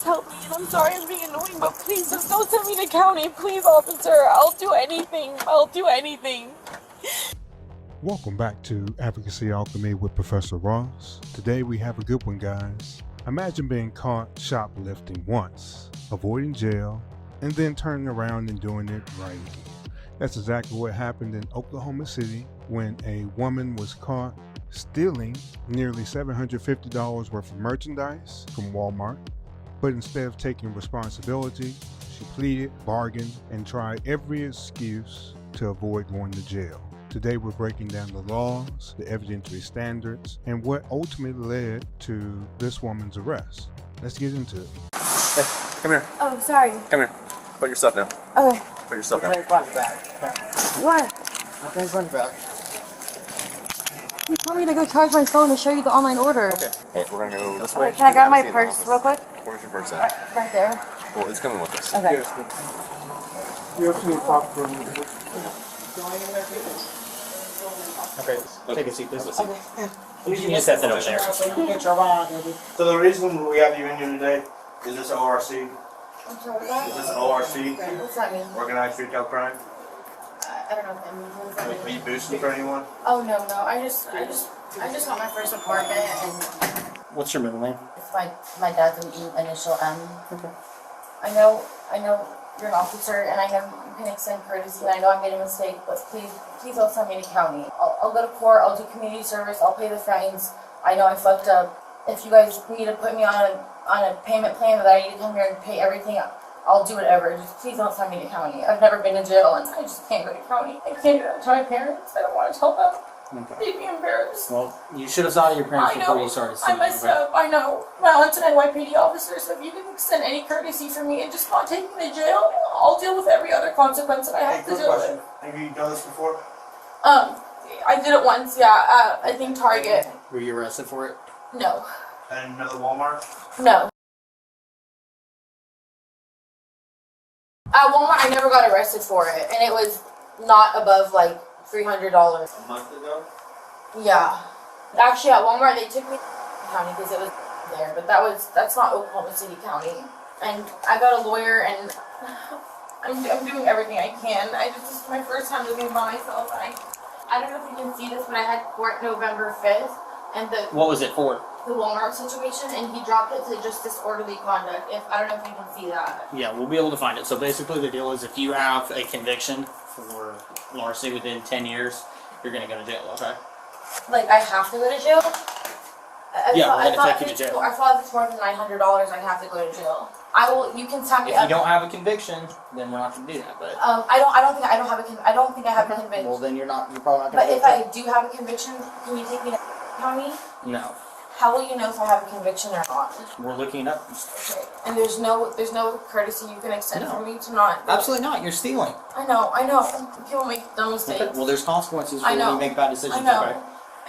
help me. And I'm sorry I'm being annoying, but please just don't send me to county. Please, officer. I'll do anything. I'll do anything. Welcome back to Advocacy Alchemy with Professor Ross. Today we have a good one, guys. Imagine being caught shoplifting once, avoiding jail, and then turning around and doing it right again. That's exactly what happened in Oklahoma City when a woman was caught stealing nearly $750 worth of merchandise from Walmart. But instead of taking responsibility, she pleaded, bargained, and tried every excuse to avoid going to jail. Today we're breaking down the laws, the evidentiary standards, and what ultimately led to this woman's arrest. Let's get into it. Hey, come here. Oh, sorry. Come here. Put your stuff down. Okay. Put your stuff down. What? Okay, run back. You told me to go charge my phone to show you the online order. Okay. Hey, we're gonna go this way. Okay, can I grab my purse real quick? Where's your purse at? Right there. Well, it's coming with us. Okay. You also need popcorn. Okay, take a seat, please. Okay. You can just set that over there. So the reason we have you in here today is this ORC. I'm sorry, what? Is this ORC? What's that mean? Organized retail crime? I don't know what that means. What does that Are mean? you boosting for anyone? Oh, no. I just got my first apartment, and What's your middle name? it's my dad's initial M. Okay. I know you're an officer, and I know you can extend courtesy, and I know I made a mistake, but please don't send me to county. I'll go to court, I'll do community service, I'll pay the fines. I know I fucked up. If you guys need to put me on a payment plan that I need to come here and pay everything, I'll do whatever. Just please don't send me to county. I've never been to jail, and I just can't go to county. I can't do that to my parents. I don't want to tell them. Okay. They'd be embarrassed. Well, you should have thought of your parents I before know. you started I seeing messed up. I know. My aunt's an NYPD officer, so if you can extend any courtesy for me and just not take me to jail, I'll deal with every other consequence that I have to Quick deal question. with. Have you done this before? I did it once, yeah. I think Target. Were you arrested for it? No. And another Walmart? No. At Walmart, I never got arrested for it, and it was not above like $300. A month ago? Yeah. Actually, at Walmart, they took me to county because it was there, but that's not Oklahoma City County. And I got a lawyer, and I'm doing everything I can. This is my first time living by myself. I don't know if you can see this, but I had court November 5th, and What was it for? the Walmart situation, and he dropped it to just disorderly conduct. I don't know if you can see that. Yeah, we'll be able to find it. So basically the deal is if you have a conviction for larceny within 10 years, you're going to go to jail, okay? Like, I have to go to jail? Yeah, we're gonna take you to jail. I thought if it's more than $900, I have to go to jail. You can tell me. If you don't have a conviction, then we're not going to do that. But I don't think I have a conviction. well, then you're probably not going But to. if I do have a conviction, can you take me to county? No, How will you know if I have a conviction or not? we're looking it up. Okay. And there's no courtessy you can extend No. for me to not. Absolutely not. You're stealing. I know. People make dumb mistakes. Okay. Well, there's consequences for I when know. you make bad decisions. I know. Okay.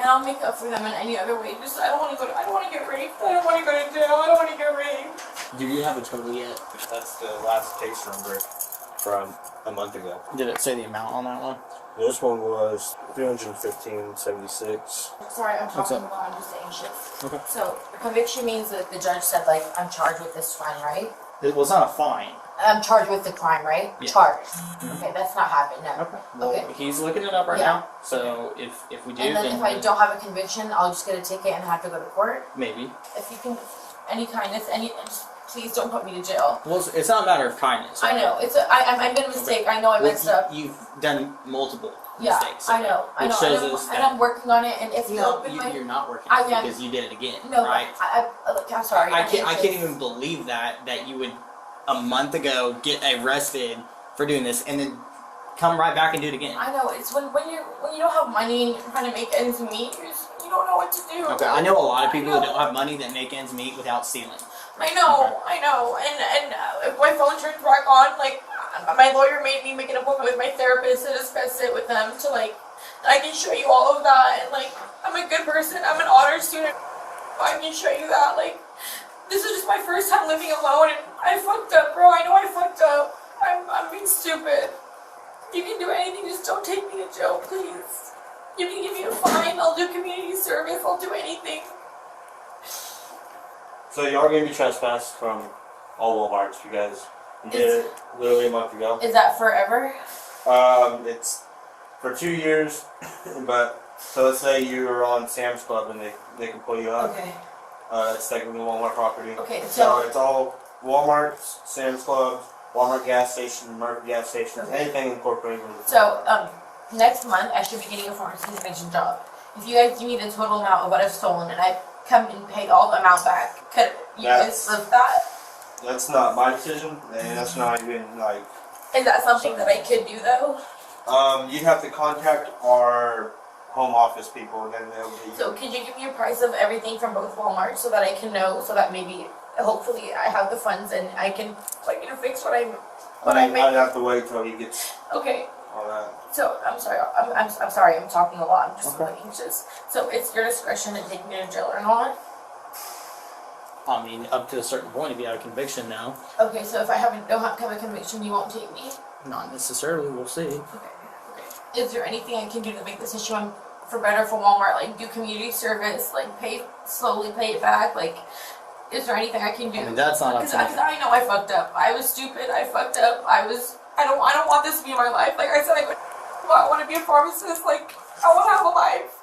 And I'll make up for them in any other way. Just I don't want to get raped. I don't want to go to jail. I don't want to get raped. Do you have a total yet? That's the last case number from a month ago. Did it say the amount on that one? This one was $315.76. Sorry, I'm What's talking up? about. I'm just anxious. Okay. So conviction means that the judge said like I'm charged with this crime, right? It was not a fine. I'm charged with the crime, right? Yeah. Charged. Okay, that's not happened. No. Well, Okay. he's looking it up right Yeah. now. So if we do, And then if I don't have a conviction, I'll just get a ticket and have to go to court. maybe. If you can, any kindness, just please don't put me to jail. Well, it's not a matter of kindness. I right? know I made a mistake. I know I Well, messed up. You've done multiple Yeah, mistakes. I know. Which shows us And that I'm working on it. And if you no, open you're not working I am. because you did it again. no, right? I'm sorry. I can't even believe that you would a month ago get arrested for doing this and then come right back and do it again. I know it's when you don't have money and you're trying to make ends meet, you don't know what to do. Okay, I know a lot of people who don't have money that make ends meet without stealing. I know, and if my phone turns back on, like my lawyer made me make an appointment with my therapist to discuss it with them to like I can show you all of that, and like I'm a good person, I'm an honor student, I can show you that. Like this is just my first time living alone, and I fucked up, bro. I know I fucked up. I'm being stupid. You can do anything, just don't take me to jail, please. You can give me a fine, I'll do community service, I'll do anything. So you are going to be trespassed from all Walmarts. You guys did it literally a month ago. Is that forever? It's for 2 years, but so let's say you're on Sam's Club and they can pull you up. Okay. It's technically Walmart property. Okay, So so it's all Walmarts, Sam's Clubs, Walmart gas stations, Murphy gas stations, anything incorporated with it. so next month I should be getting a pharmacy technician job. If you guys give me the total amount of what I've stolen and I come and pay all the amount back, could you guys lift that? That's not my decision, and that's not even like. Is that something that I could do though? You'd have to contact our home office people, and then they'll be. So could you give me a price of everything from both Walmart so that I can know, so that maybe, hopefully, I have the funds and I can, like, fix what I make. I'd have to wait till he gets Okay, all that. so I'm sorry. I'm sorry. I'm talking a lot. I'm just really anxious. So it's your discretion to take me to jail or not. I mean, up to a certain point, if you have a conviction now. Okay, so if I don't have a conviction, you won't take me. Not necessarily. We'll see. Okay. Is there anything I can do to make this issue for better for Walmart? Like do community service, like slowly pay it back. Like, is there anything I can do? I mean, that's not up to me. Because I know I fucked up. I was stupid. I fucked up. I don't want this to be my life. Like I said, I want to be a pharmacist. Like I want to have a life.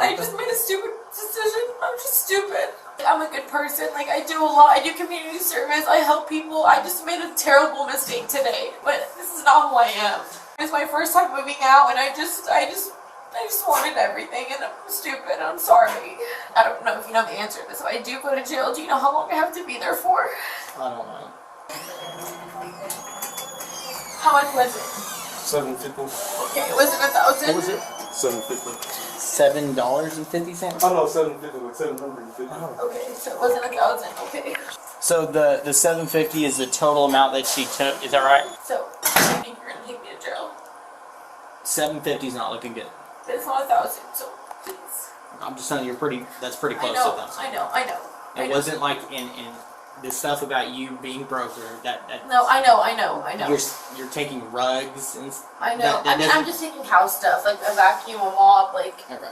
I just made a stupid decision. I'm just stupid. I'm a good person. Like I do a lot. I do community service. I help people. I just made a terrible mistake today. But this is not who I am. It's my first time moving out, and I just wanted everything, and I'm stupid. I'm sorry. I don't know if you know the answer to this. If I do go to jail, do you know how long I have to be there for? I don't know. How much was it? $7.50. Okay, was it 1,000? What was it? $7.50. $7.50. Oh no, $7.50. Like $750. Okay, so it wasn't 1,000. Okay. So the $7.50 is the total amount that she took. Is that right? So I think you're gonna take me to jail. $7.50 is not looking good. But it's not 1,000. So please. I'm just telling you, that's pretty close I know. to that. I know. I know. It wasn't like in the stuff about you being broker that. No, I know. You're taking rugs and. I know. That I'm just taking house stuff, like a vacuum, a mop, like. Okay.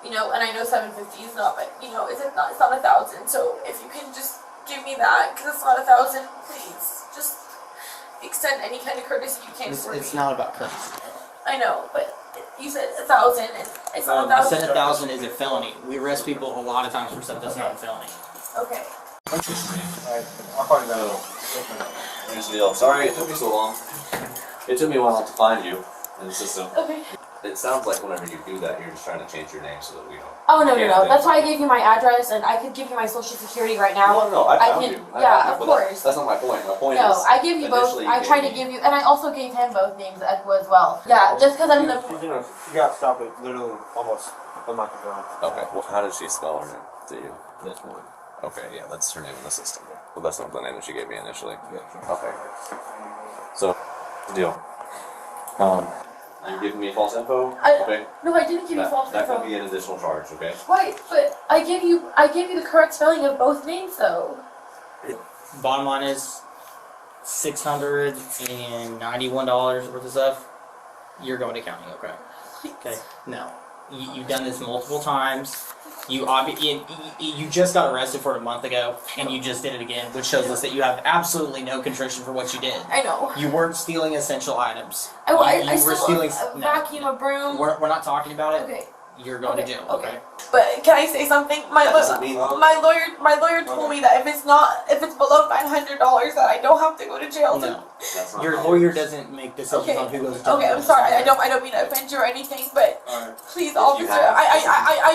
And I know 750 is not, but it's not 1,000. So if you can just give me that, because it's not 1,000, please just extend any kind of courtesy you can for me. It's not about courtesy. I know, but you said 1,000, and it's not I 1,000. said 1,000 is a felony. We arrest people a lot of times for stuff that's not a felony. Okay. Alright, I'll call you back. Here's the deal. Sorry it took me so long. It took me a while to find you in the system. Okay. It sounds like whenever you do that, you're just trying to change your name so that we don't. Oh no. That's why I gave you my address, and I could give you my social security right now. No, I found can, you. Yeah, found of you, but course. That's not my point. My point No, is. I give you both. initially I tried to give you, and I also gave him both names as well. Yeah, just because I'm in the. You got stopped it literally almost a month ago. Okay. Well, how did she spell her name to you? This one. Okay. Yeah, that's her name in the system. Well, that's not the name that she gave me initially. Yeah. Okay. So, the deal. You're giving me false info. Okay. No, I didn't give you false That info. could be an additional charge. Okay. Right, but I gave you the correct spelling of both names though. Bottom line is $691 worth of stuff. You're going to county, okay? Okay. No, you've done this multiple times. You just got arrested for it a month ago, and you just did it again, which shows us that you have absolutely no contrition for what you did. I know. You weren't stealing essential items. I You stole were stealing. a vacuum, a broom. We're not talking about it. Okay. You're going to jail. Okay. But can I say something? My doesn't mean- lawyer told me that if it's below $900 that I don't have to go to jail. No, That's not your how- lawyer doesn't make decisions Okay. on who goes to jail. Okay, I'm sorry. I don't mean to offend you or anything, but Alright. please, you officer. have- I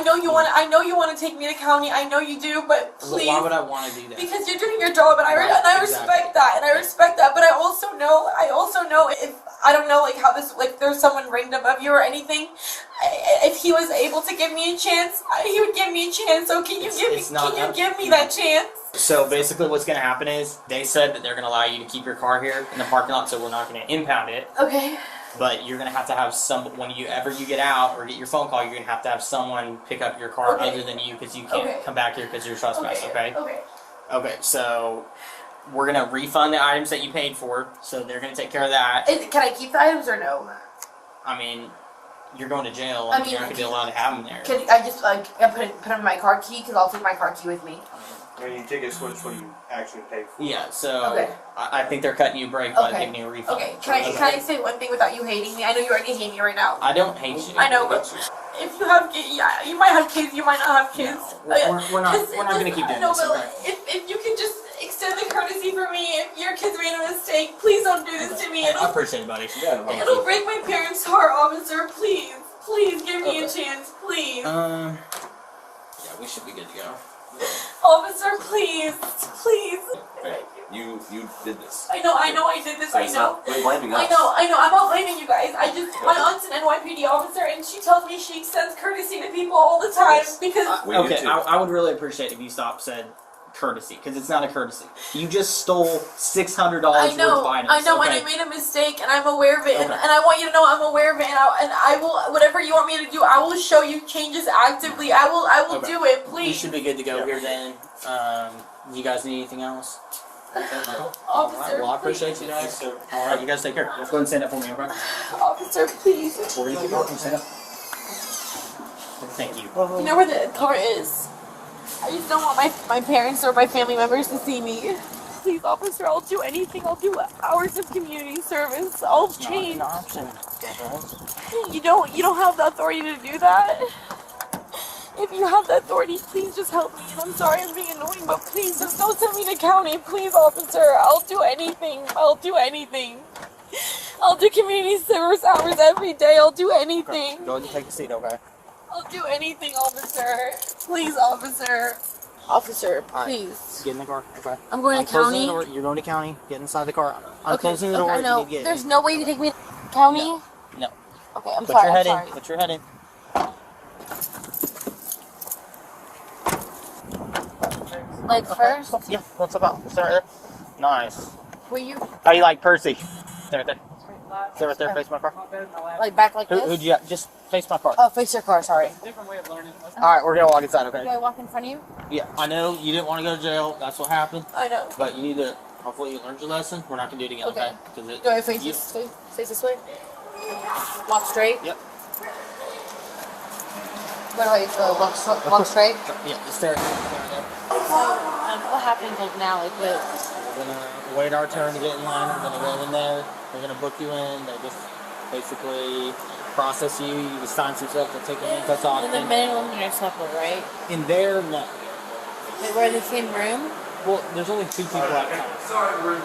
know you want to take me to county. I know you do, but please. Why would I want to do that? Because you're doing your job, and I Right, respect that, and I respect that. But I also know if I don't know how this there's someone ranked above you or anything. If he was able to give me a chance, he would give me a chance. So can you give me that chance? So basically what's going to happen is they said that they're going to allow you to keep your car here in the parking lot, so we're not going to impound it. Okay. But you're going to have when you get out or get your phone call, you're going to have someone pick up your car Okay. other than you, because you can't Okay. come back here because you're trespassing, okay? Okay. Okay, so we're going to refund the items that you paid for, so they're going to take care of that. Can I keep the items or no? I mean, you're going to jail, I and mean, you're not going to be allowed to have them there. Can I just put them in my car key? Because I'll take my car key with me. When you take a switch, what do you actually pay for? Yeah, so Okay. I think they're cutting you a break by Okay. giving you a refund. Okay, can I say one thing without you hating me? I know you already hate me right now. I don't hate you. I know, but if you have kids, yeah, you might have kids, you might not have kids. No, we're not going to keep doing no, this. but Okay? if you can just extend the courtesy for me, if your kids made a mistake, please don't do this to me. I appreciate it, buddy. It'll break my parents' heart, officer. Please, please give me a chance, please. Yeah, we should be good to go. Officer, please, please. Okay. You did this. I know I did this. So I it's know. not blaming us. I know. I'm not blaming you guys. My aunt's an NYPD officer, and she tells me she extends courtesy to people all the time because. We do Okay, too. I would really appreciate if you stopped said courtesy, because it's not a courtesy. You just stole $600 worth of items. I know, okay? and I made a mistake, and I'm aware of it, and Okay. I want you to know I'm aware of it, and I will, whatever you want me to do, I will show you changes actively. I will Okay. do it, We please. should be good to go here then. You guys need anything else? Officer, Alright, well, I appreciate you guys. Alright, you guys take care. Let's go ahead and stand up for me, okay? Officer, please. We're gonna keep walking. Stand up. Thank you. You know where the car is? I just don't want my parents or my family members to see me. Please, officer, I'll do anything. I'll do hours of community service. I'll change. You don't have the authority to do that. If you have the authority, please just help me. And I'm sorry I'm being annoying, but please just don't send me to county. Please, officer, I'll do anything. I'll do anything. I'll do community service hours every day. I'll do anything. Go ahead and take a seat, okay? I'll do anything, officer. Please, officer. Officer, please. Get in the car, okay? I'm going to county. You're going to county. Get inside the car. I'm Okay, closing the door. I know. You need to get There's no way you can take me to county? No. Okay, I'm Put sorry. your head I'm sorry. in. Put your head in. Like first? Yeah, what's about? Start there. Nice. Were you How you like Percy? Stay right there. Stay right there. Face my car. like back like this? Who'd you just face my car? Oh, face your car, sorry. Alright, we're gonna walk inside, Do okay? I walk in front of you? Yeah, I know you didn't want to go to jail. That's what happened. I know. But you need to. Hopefully, you learned your lesson. We're not gonna do it again, okay? Okay. 'Cause it, Do I face you- face this way? Walk straight? Yep. What do I walk straight? Yeah, just stay right there. What happens like now? Like what? We're gonna wait our turn to get in line. We're gonna go in there. They're gonna book you in. They just basically process you. You sign some stuff. They'll take your handcuffs off. In the And minimum you're supper, right? in there, no. Like we're in the same room? Well, there's only 2 people at a time.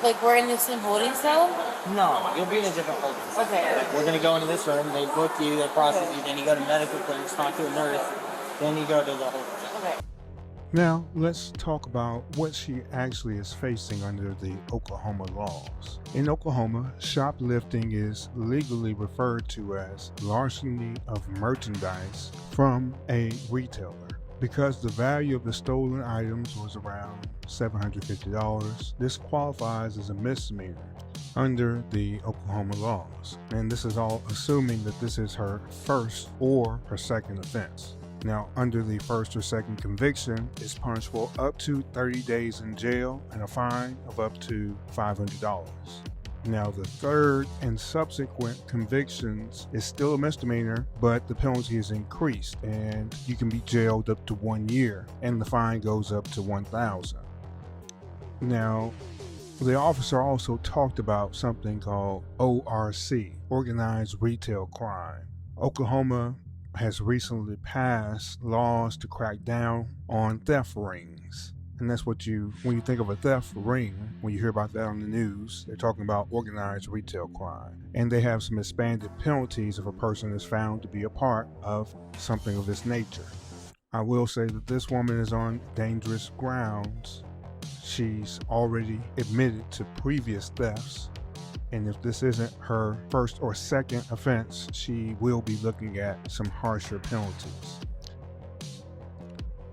Like we're in the same holding cell? No, you'll be in a different holding cell. Okay. Like, we're gonna go into this room. They book you. They process you. Then you go to medical clinics, talk to a nurse. Then you go to the holding cell. Okay. Now, let's talk about what she actually is facing under the Oklahoma laws. In Oklahoma, shoplifting is legally referred to as larceny of merchandise from a retailer. Because the value of the stolen items was around $750, this qualifies as a misdemeanor under the Oklahoma laws. And this is all assuming that this is her first or her second offense. Now, under the first or second conviction, it's punishable up to 30 days in jail and a fine of up to $500. Now, the third and subsequent convictions is still a misdemeanor, but the penalty is increased and you can be jailed up to 1 year and the fine goes up to $1,000. Now, the officer also talked about something called ORC, Organized Retail Crime. Oklahoma has recently passed laws to crack down on theft rings. And that's what when you think of a theft ring, when you hear about that on the news, they're talking about organized retail crime. And they have some expanded penalties if a person is found to be a part of something of this nature. I will say that this woman is on dangerous grounds. She's already admitted to previous thefts. And if this isn't her first or second offense, she will be looking at some harsher penalties.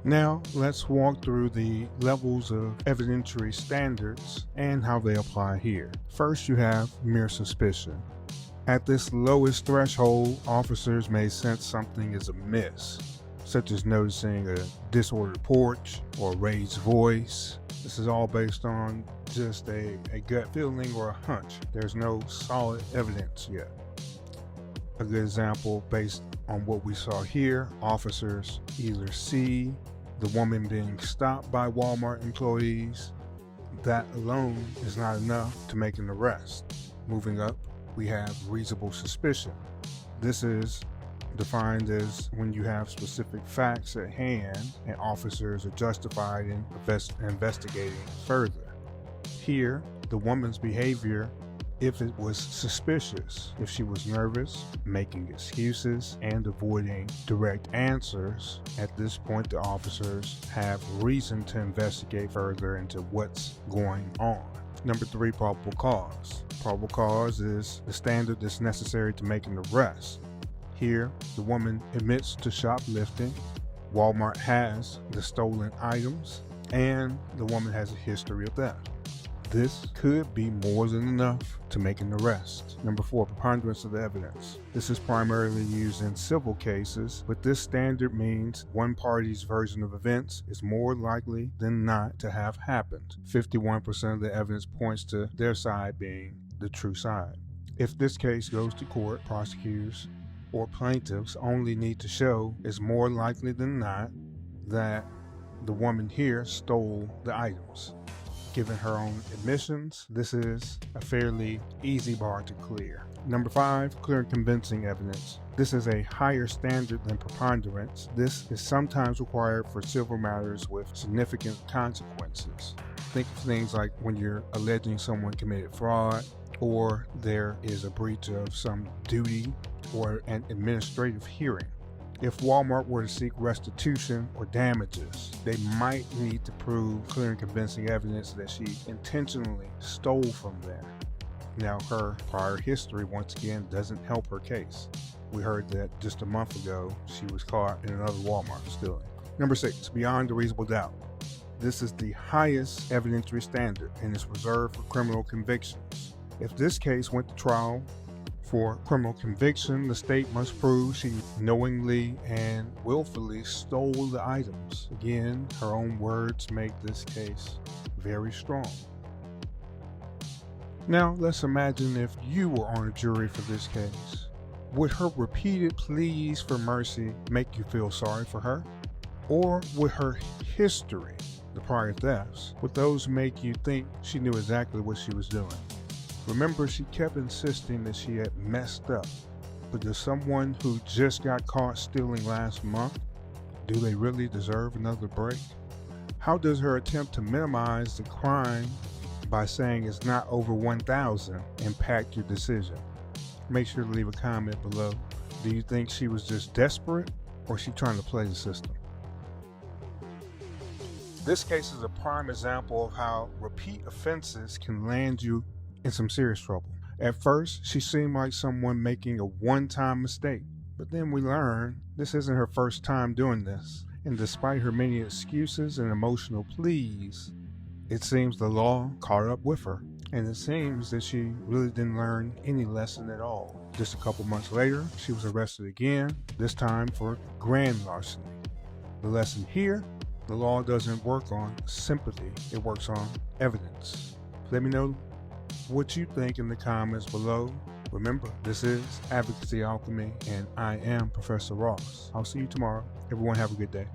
Now, let's walk through the levels of evidentiary standards and how they apply here. First, you have mere suspicion. At this lowest threshold, officers may sense something is amiss, such as noticing a disordered porch or raised voice. This is all based on just a gut feeling or a hunch. There's no solid evidence yet. A good example based on what we saw here, officers either see the woman being stopped by Walmart employees, that alone is not enough to make an arrest. Moving up, we have reasonable suspicion. This is defined as when you have specific facts at hand and officers are justified in investigating further. Here, the woman's behavior, if it was suspicious, if she was nervous, making excuses, and avoiding direct answers, at this point the officers have reason to investigate further into what's going on. Number 3, probable cause. Probable cause is the standard that's necessary to make an arrest. Here, the woman admits to shoplifting, Walmart has the stolen items, and the woman has a history of theft. This could be more than enough to make an arrest. Number 4, preponderance of the evidence. This is primarily used in civil cases, but this standard means one party's version of events is more likely than not to have happened. 51% of the evidence points to their side being the true side. If this case goes to court, prosecutors or plaintiffs only need to show it's more likely than not that the woman here stole the items. Given her own admissions, this is a fairly easy bar to clear. Number 5, clear and convincing evidence. This is a higher standard than preponderance. This is sometimes required for civil matters with significant consequences. Think of things like when you're alleging someone committed fraud, or there is a breach of some duty or an administrative hearing. If Walmart were to seek restitution or damages, they might need to prove clear and convincing evidence that she intentionally stole from there. Now, her prior history, once again, doesn't help her case. We heard that just a month ago, she was caught in another Walmart stealing. Number 6, beyond a reasonable doubt. This is the highest evidentiary standard and is reserved for criminal convictions. If this case went to trial for criminal conviction, the state must prove she knowingly and willfully stole the items. Again, her own words make this case very strong. Now, let's imagine if you were on a jury for this case. Would her repeated pleas for mercy make you feel sorry for her? Or would her history, the prior thefts, would those make you think she knew exactly what she was doing? Remember, she kept insisting that she had messed up. But does someone who just got caught stealing last month, do they really deserve another break? How does her attempt to minimize the crime by saying it's not over 1,000 impact your decision? Make sure to leave a comment below. Do you think she was just desperate, or is she trying to play the system? This case is a prime example of how repeat offenses can land you in some serious trouble. At first, she seemed like someone making a one-time mistake, but then we learn this isn't her first time doing this, and despite her many excuses and emotional pleas, it seems the law caught up with her, and it seems that she really didn't learn any lesson at all. Just a couple months later, she was arrested again, this time for grand larceny. The lesson here, the law doesn't work on sympathy, it works on evidence. Let me know what you think in the comments below. Remember, this is Advocacy Alchemy, and I am Professor Ross. I'll see you tomorrow. Everyone have a good day.